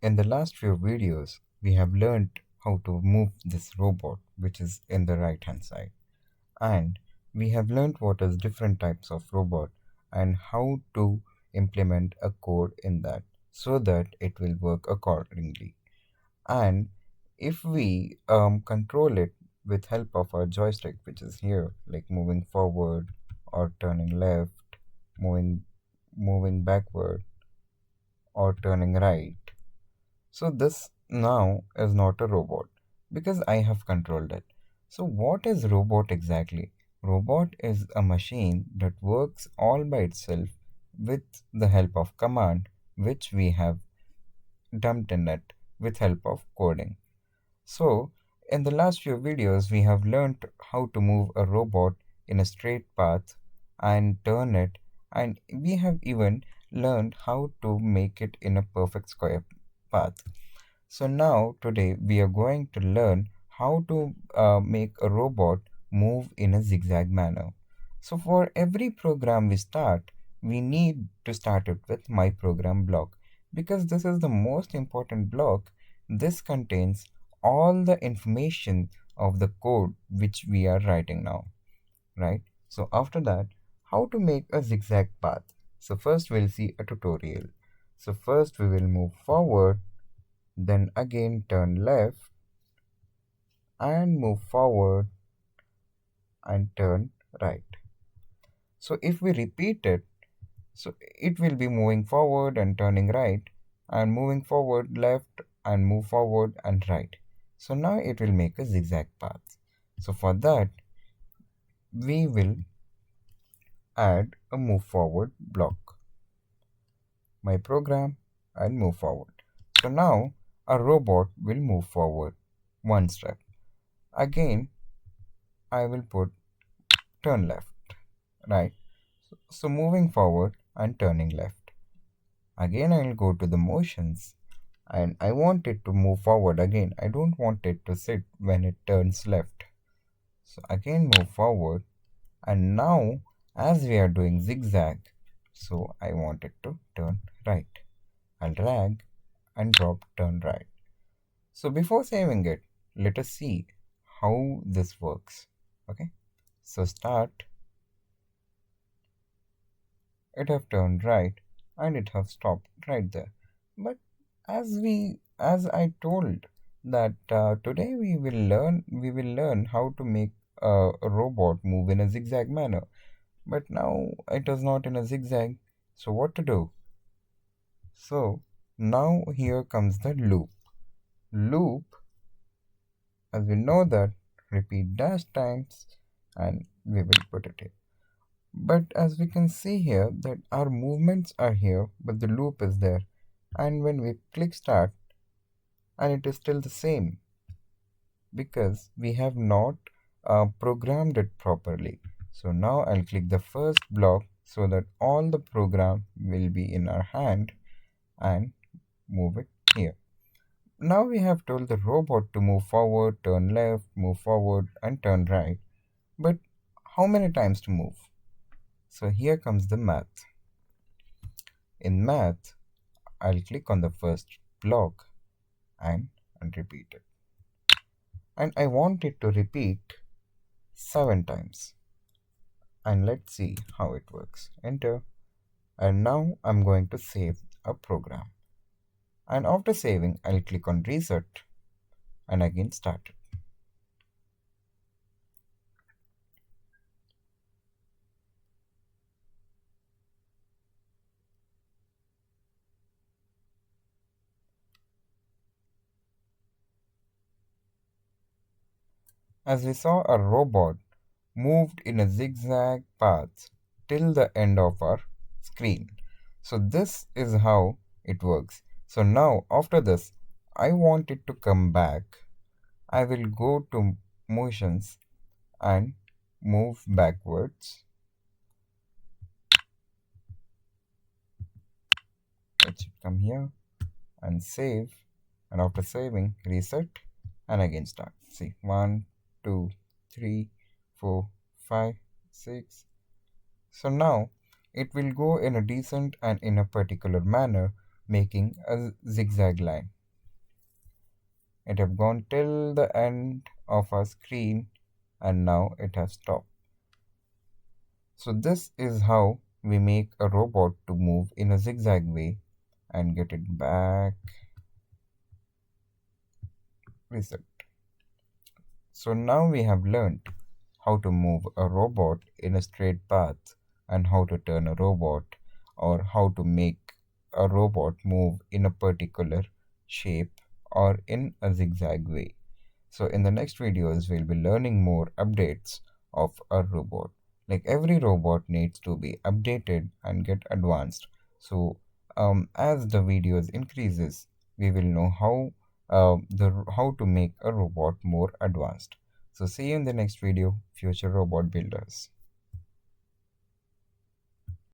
In the last few videos, we have learned how to move this robot, which is in the right hand side. And we have learned what is different types of robot and how to implement a code in that so that it will work accordingly. And if we control it with help of our joystick, which is here, like moving forward or turning left, moving backward or turning right, so this now is not a robot because I have controlled it. So what is robot exactly? Robot is a machine that works all by itself with the help of command which we have dumped in it with help of coding. So in the last few videos we have learned how to move a robot in a straight path and turn it, and we have even learned how to make it in a perfect square path. So now today we are going to learn how to make a robot move in a zigzag manner. So for every program we start, we need to start it with my program block because this is the most important block. This contains all the information of the code which we are writing now, right? So after that, how to make a zigzag path. So first we'll see a tutorial. So first we will move forward, then again turn left and move forward and turn right. So if we repeat it, so it will be moving forward and turning right and moving forward left and move forward and right. So now it will make a zigzag path. So for that, we will add a move forward block, my program, and move forward. So now a robot will move forward one step. Again, I will put turn left, right? So moving forward and turning left. Again, I will go to the motions and I want it to move forward again. I don't want it to sit when it turns left. So again, move forward. And now, as we are doing zigzag, so I want it to turn right. I'll drag and drop turn right. So before saving it, let us see how this works. Okay. So start, it have turned right and it have stopped right there. But as I told that today we will learn how to make a robot move in a zigzag manner, but now it is not in a zigzag. So what to do? So now here comes the loop. As we know that, repeat dash times and we will put it here. But as we can see here that our movements are here, but the loop is there. And when we click start, and it is still the same because we have not programmed it properly. So now I'll click the first block so that all the program will be in our hand and move it here. Now we have told the robot to move forward, turn left, move forward, and turn right. But how many times to move? So here comes the math. In math, I'll click on the first block and repeat it. And I want it to repeat 7 times. And let's see how it works. Enter. And now I'm going to save a program. And after saving, I'll click on reset and again start it. As we saw, a robot moved in a zigzag path till the end of our screen. So this is how it works. So now after this, I want it to come back. I will go to motions and move backwards. It should come here and save, and after saving, reset and again start. See, 1, 2, 3, 4, 5, 6. So now it will go in a decent and in a particular manner making a zigzag line. It have gone till the end of our screen and now it has stopped. So this is how we make a robot to move in a zigzag way and get it back reset. So now we have learned how to move a robot in a straight path and how to turn a robot or how to make a robot move in a particular shape or in a zigzag way. So in the next videos, we'll be learning more updates of a robot. Like every robot needs to be updated and get advanced. So as the videos increases, we will know how to make a robot more advanced. So see you in the next video, future robot builders.